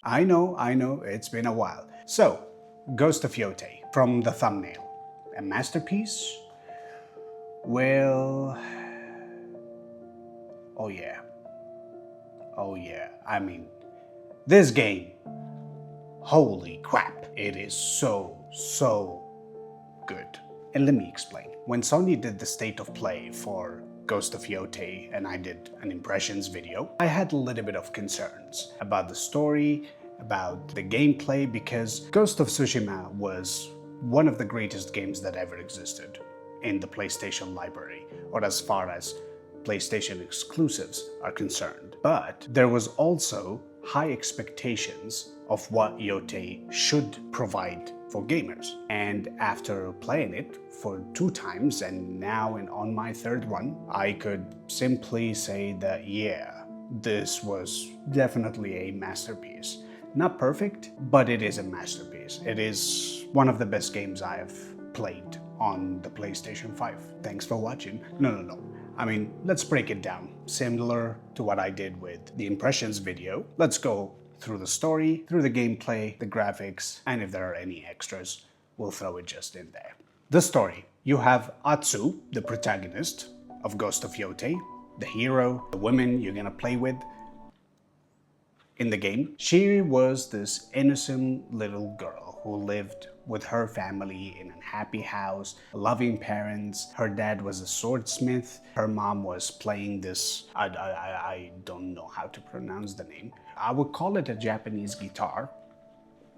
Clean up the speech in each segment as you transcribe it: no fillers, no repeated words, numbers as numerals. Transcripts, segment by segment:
I know, it's been a while. So, Ghost of Yotei, from the thumbnail. A masterpiece? Well, oh yeah. Oh yeah. I mean, this game, holy crap, it is so good. And let me explain. When Sony did the state of play for Ghost of Yotei and I did an impressions video, I had a little bit of concerns about the story, about the gameplay, because Ghost of Tsushima was one of the greatest games that ever existed in the PlayStation library, or as far as PlayStation exclusives are concerned. But there was also high expectations of what Yotei should provide for gamers. And after playing it for 2 times and now on my 3rd one, I could simply say that yeah, this was definitely a masterpiece. Not perfect, but it is a masterpiece. It is one of the best games I have played on the PlayStation 5. Thanks for watching. No. I mean, let's break it down. Similar to what I did with the impressions video, let's go through the story, through the gameplay, the graphics, and if there are any extras, we'll throw it just in there. The story. You have Atsu, the protagonist of Ghost of Yotei, the hero, the woman you're gonna play with in the game. She was this innocent little girl who lived with her family in a happy house, loving parents. Her dad was a swordsmith. Her mom was playing this, I don't know how to pronounce the name. I would call it a Japanese guitar.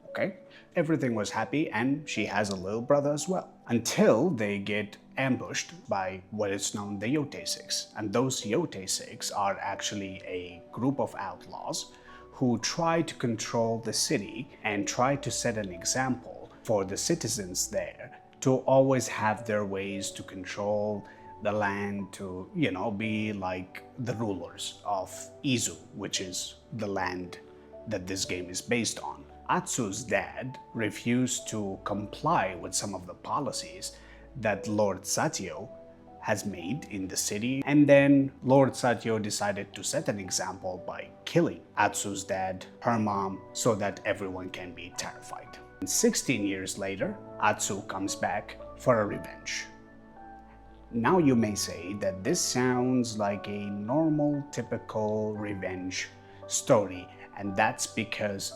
Okay? Everything was happy, and she has a little brother as well. Until they get ambushed by what is known the Yotei 6. And those Yotei 6 are actually a group of outlaws who try to control the city and try to set an example for the citizens there to always have their ways to control the land, to, be like the rulers of Izu, which is the land that this game is based on. Atsu's dad refused to comply with some of the policies that Lord Satyo has made in the city, and then Lord Satyo decided to set an example by killing Atsu's dad, her mom, so that everyone can be terrified. And 16 years later, Atsu comes back for a revenge. Now you may say that this sounds like a normal, typical revenge story, and that's because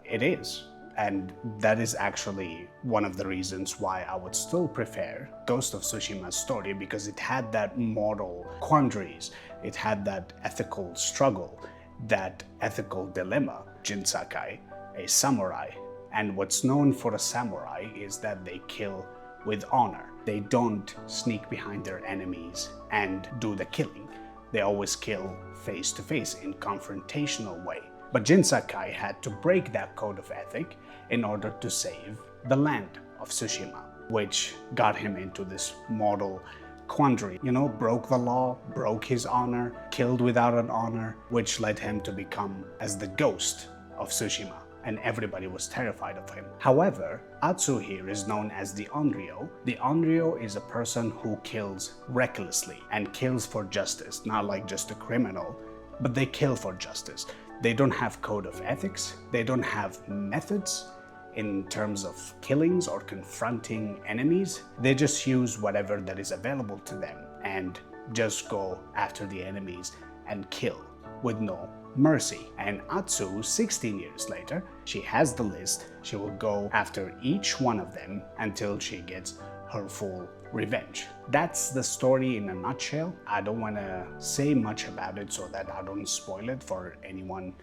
it is. And that is actually one of the reasons why I would still prefer Ghost of Tsushima's story, because it had that moral quandaries, it had that ethical struggle, that ethical dilemma. Jin Sakai, a samurai, and what's known for a samurai is that they kill with honor. They don't sneak behind their enemies and do the killing. They always kill face to face in confrontational way. But Jin Sakai had to break that code of ethic in order to save the land of Tsushima, which got him into this moral quandary. Broke the law, broke his honor, killed without an honor, which led him to become as the ghost of Tsushima, and everybody was terrified of him. However, Atsu here is known as the Onryo. The Onryo is a person who kills recklessly and kills for justice, not like just a criminal, but they kill for justice. They don't have code of ethics, they don't have methods in terms of killings or confronting enemies. They just use whatever that is available to them and just go after the enemies and kill with no mercy. And Atsu, 16 years later, she has the list. She will go after each one of them until she gets her full revenge. That's the story in a nutshell. I don't want to say much about it so that I don't spoil it for anyone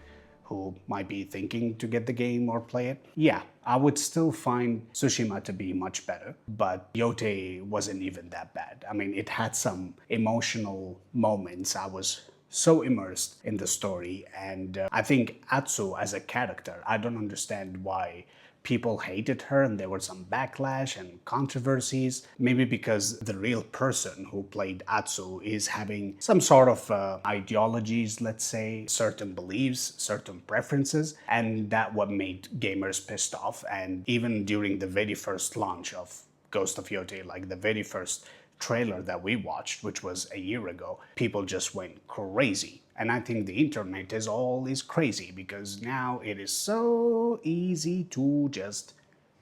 who might be thinking to get the game or play it. Yeah, I would still find Tsushima to be much better, but Yotei wasn't even that bad. I mean, it had some emotional moments. I was so immersed in the story, and I think Atsu as a character, I don't understand why people hated her and there was some backlash and controversies. Maybe because the real person who played Atsu is having some sort of ideologies, let's say, certain beliefs, certain preferences, and that what made gamers pissed off. And even during the very first launch of Ghost of Yotei, like the very first trailer that we watched, which was a year ago, people just went crazy. And I think the internet is crazy because now it is so easy to just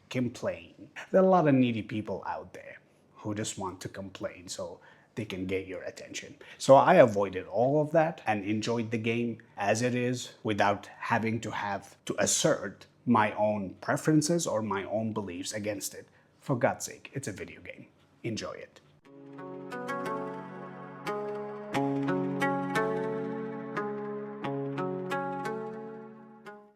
complain. There are a lot of needy people out there who just want to complain so they can get your attention. So I avoided all of that and enjoyed the game as it is without having to assert my own preferences or my own beliefs against it. For God's sake, it's a video game. Enjoy it.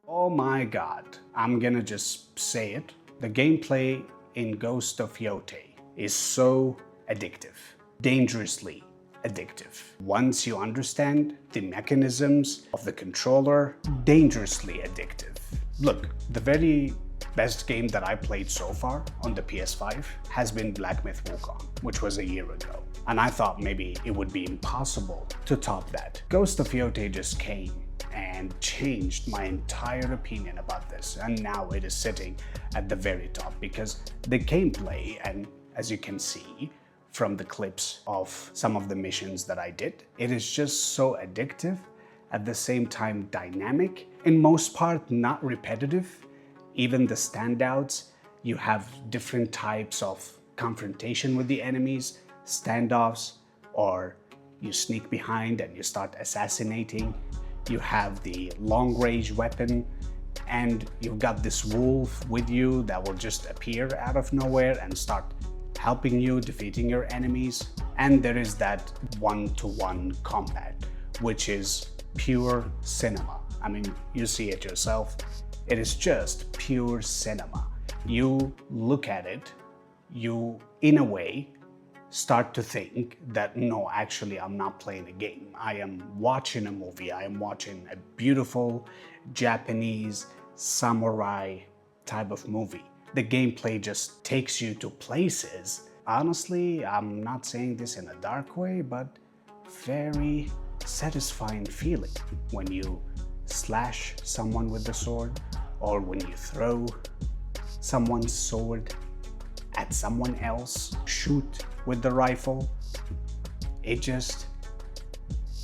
Oh my God, I'm gonna just say it. The gameplay in Ghost of Yotei is so addictive, dangerously addictive. Once you understand the mechanisms of the controller, dangerously addictive. Look, the very best game that I played so far on the PS5 has been Black Myth Wukong, which was a year ago. And I thought maybe it would be impossible to top that. Ghost of Yotei just came and changed my entire opinion about this, and now it is sitting at the very top because the gameplay, and as you can see from the clips of some of the missions that I did, it is just so addictive, at the same time dynamic, in most part not repetitive. Even the standouts, you have different types of confrontation with the enemies, standoffs, or you sneak behind and you start assassinating. You have the long-range weapon, and you've got this wolf with you that will just appear out of nowhere and start helping you defeating your enemies. And there is that one-to-one combat, which is pure cinema. I mean, you see it yourself. It is just pure cinema. You look at it, you, in a way, start to think that no, actually I'm not playing a game. I am watching a movie. I am watching a beautiful Japanese samurai type of movie. The gameplay just takes you to places. Honestly, I'm not saying this in a dark way, but very satisfying feeling when you slash someone with the sword, or when you throw someone's sword at someone else, shoot with the rifle. It just,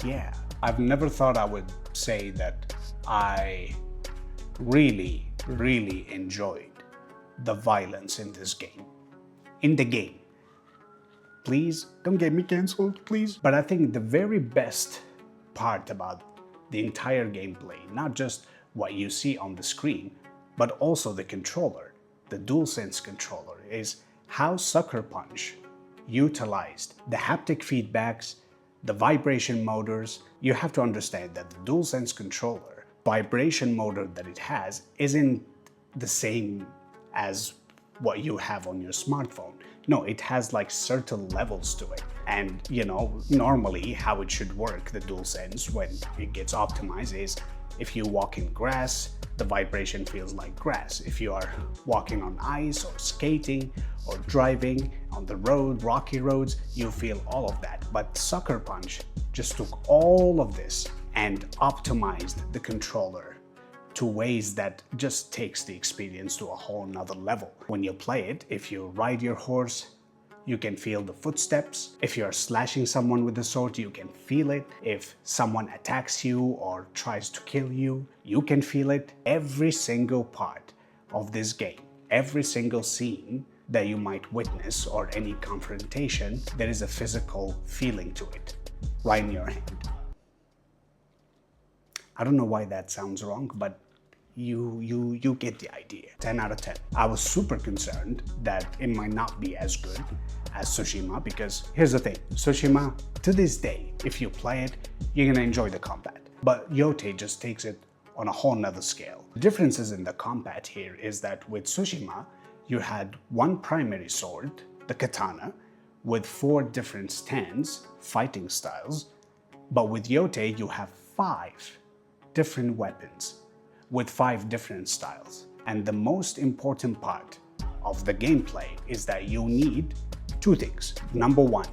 yeah. I've never thought I would say that I really enjoyed the violence in this game. In the game. Please, don't get me cancelled, please. But I think the very best part about the entire gameplay, not just what you see on the screen, but also the controller, the DualSense controller, is how Sucker Punch utilized the haptic feedbacks, the vibration motors. You have to understand that the DualSense controller, vibration motor that it has, isn't the same as what you have on your smartphone. No, it has like certain levels to it. And you know, normally how it should work, the DualSense, when it gets optimized, is if you walk in grass, the vibration feels like grass. If you are walking on ice or skating or driving on the road, rocky roads, you feel all of that. But Sucker Punch just took all of this and optimized the controller to ways that just takes the experience to a whole nother level. When you play it, if you ride your horse, you can feel the footsteps. If you're slashing someone with a sword, you can feel it. If someone attacks you or tries to kill you, you can feel it. Every single part of this game, every single scene that you might witness or any confrontation, there is a physical feeling to it, right in your hand. I don't know why that sounds wrong, but you get the idea. 10 out of 10. I was super concerned that it might not be as good as Tsushima, because here's the thing, Tsushima, to this day, if you play it, you're gonna enjoy the combat. But Yotei just takes it on a whole nother scale. The differences in the combat here is that with Tsushima, you had one primary sword, the katana, with 4 different stands, fighting styles. But with Yotei, you have 5 different weapons with 5 different styles. And the most important part of the gameplay is that you need 2 things. Number 1,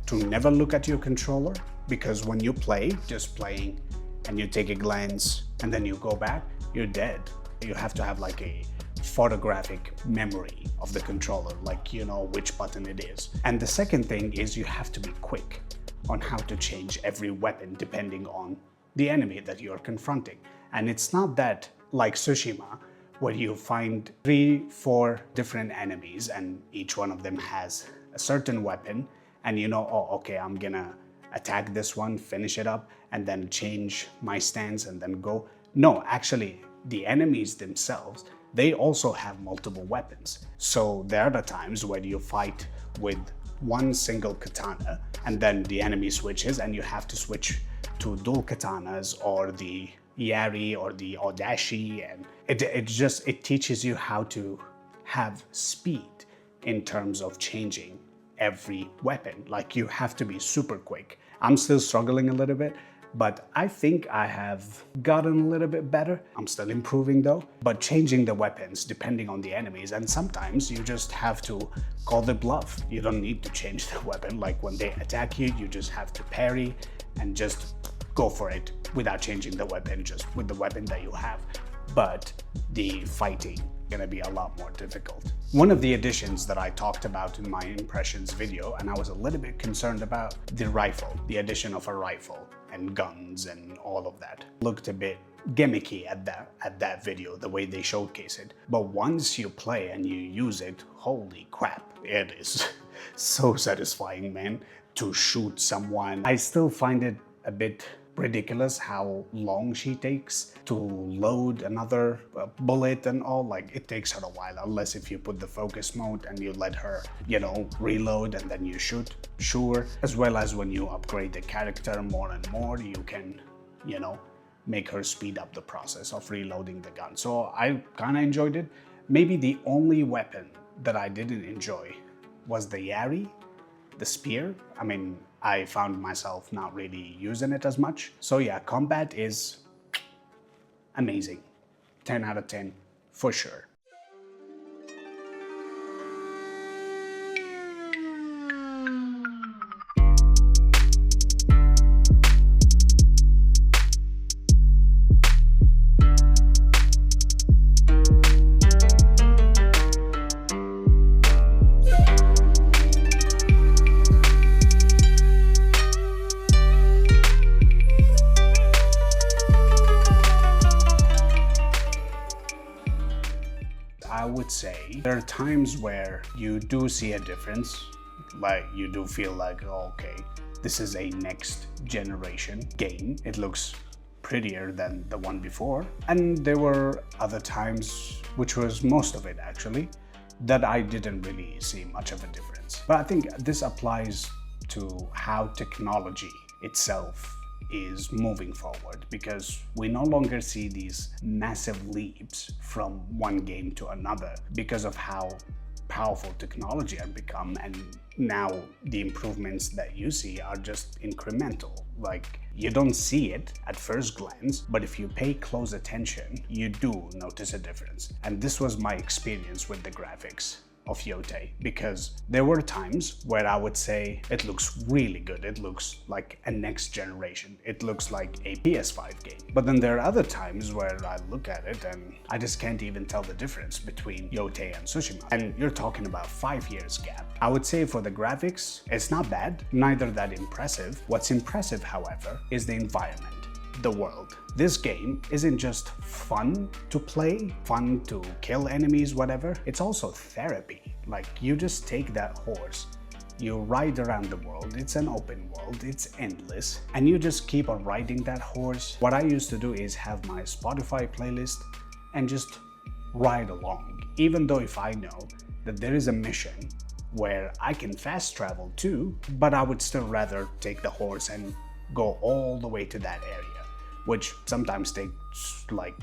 to never look at your controller, because when you play, just playing, and you take a glance and then you go back, you're dead. You have to have like a photographic memory of the controller, like you know which button it is. And the second thing is you have to be quick on how to change every weapon depending on the enemy that you're confronting. And it's not that like Tsushima, where you find 3-4 different enemies and each one of them has a certain weapon, and you know, oh, okay, I'm gonna attack this one, finish it up, and then change my stance and then go. No, actually, the enemies themselves, they also have multiple weapons. So there are the times when you fight with one single katana and then the enemy switches and you have to switch to dual katanas or the Yari or the Odashi, and it teaches you how to have speed in terms of changing every weapon. Like you have to be super quick. I'm still struggling a little bit, but I think I have gotten a little bit better. I'm still improving though, but changing the weapons depending on the enemies, and sometimes you just have to call the bluff. You don't need to change the weapon. Like when they attack you, you just have to parry and just go for it without changing the weapon, just with the weapon that you have. But the fighting gonna be a lot more difficult. One of the additions that I talked about in my impressions video, and I was a little bit concerned about, the rifle, the addition of a rifle and guns and all of that. Looked a bit gimmicky at that video, the way they showcase it. But once you play and you use it, holy crap, it is so satisfying, man, to shoot someone. I still find it a bit ridiculous how long she takes to load another bullet and all. Like it takes her a while, unless if you put the focus mode and you let her, you know, reload and then you shoot. Sure, as well as when you upgrade the character more and more, you can, you know, make her speed up the process of reloading the gun. So I kind of enjoyed it. Maybe the only weapon that I didn't enjoy was the Yari, the spear. I mean, I found myself not really using it as much. So yeah, combat is amazing. 10 out of 10 for sure. I would say there are times where you do see a difference, like you do feel like, oh, okay, this is a next generation game. It looks prettier than the one before. And there were other times, which was most of it actually, that I didn't really see much of a difference. But I think this applies to how technology itself is moving forward, because we no longer see these massive leaps from one game to another because of how powerful technology has become, and now the improvements that you see are just incremental. Like you don't see it at first glance, but if you pay close attention, you do notice a difference. And this was my experience with the graphics of Yotei, because there were times where I would say it looks really good, it looks like a next generation, it looks like a PS5 game. But then there are other times where I look at it and I just can't even tell the difference between Yotei and Tsushima. And you're talking about 5 years gap. I would say for the graphics, it's not bad, neither that impressive. What's impressive, however, is the environment, the world. This game isn't just fun to play, fun to kill enemies, whatever. It's also therapy. Like you just take that horse, you ride around the world. It's an open world, it's endless, and you just keep on riding that horse. What I used to do is have my Spotify playlist and just ride along, even though if I know that there is a mission where I can fast travel too, but I would still rather take the horse and go all the way to that area, which sometimes takes like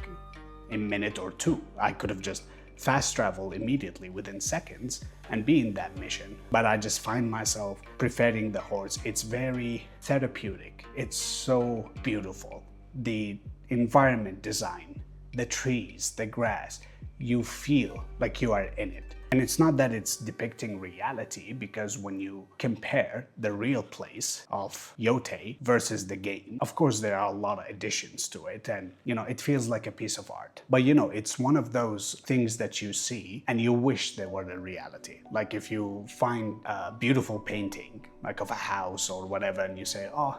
a minute or two. I could have just fast traveled immediately within seconds and be in that mission. But I just find myself preferring the horse. It's very therapeutic. It's so beautiful. The environment design, the trees, the grass, you feel like you are in it. And it's not that it's depicting reality, because when you compare the real place of Yotei versus the game, of course there are a lot of additions to it, and it feels like a piece of art. But it's one of those things that you see and you wish they were the reality. Like if you find a beautiful painting, like of a house or whatever, and you say, oh,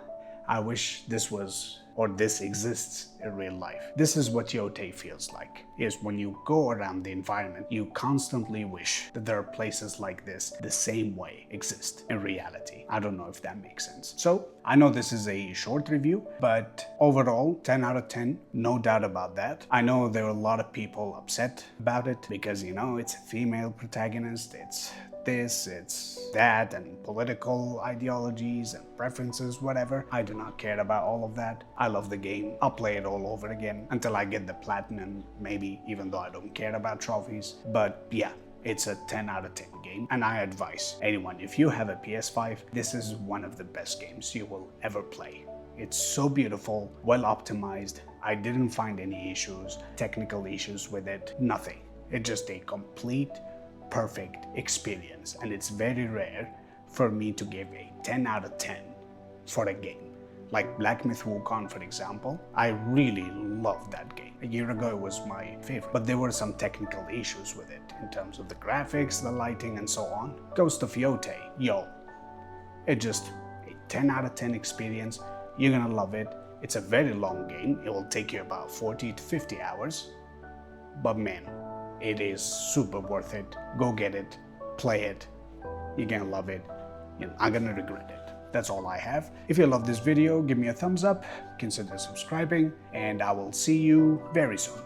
I wish this was, or this exists in real life. This is what Yotei feels like, is when you go around the environment, you constantly wish that there are places like this the same way exist in reality. I don't know if that makes sense. So I know this is a short review, but overall 10 out of 10, no doubt about that. I know there are a lot of people upset about it because it's a female protagonist, it's this, it's that, and political ideologies and preferences, whatever. I do not care about all of that. I love the game. I'll play it all over again until I get the platinum, maybe, even though I don't care about trophies. But yeah, it's a 10 out of 10 game, and I advise anyone, if you have a PS5, this is one of the best games you will ever play. It's so beautiful, well optimized. I didn't find any issues, technical issues with it, nothing. It's just a complete perfect experience, and it's very rare for me to give a 10 out of 10 for a game. Like Black Myth Wukong, for example, I really loved that game. A year ago it was my favorite, but there were some technical issues with it in terms of the graphics, the lighting, and so on. Ghost of Yotei, it's just a 10 out of 10 experience. You're gonna love it. It's a very long game. It will take you about 40 to 50 hours, but man, it is super worth it. Go get it, play it. You're gonna love it. You're not gonna regret it. That's all I have. If you love this video, give me a thumbs up, consider subscribing, and I will see you very soon.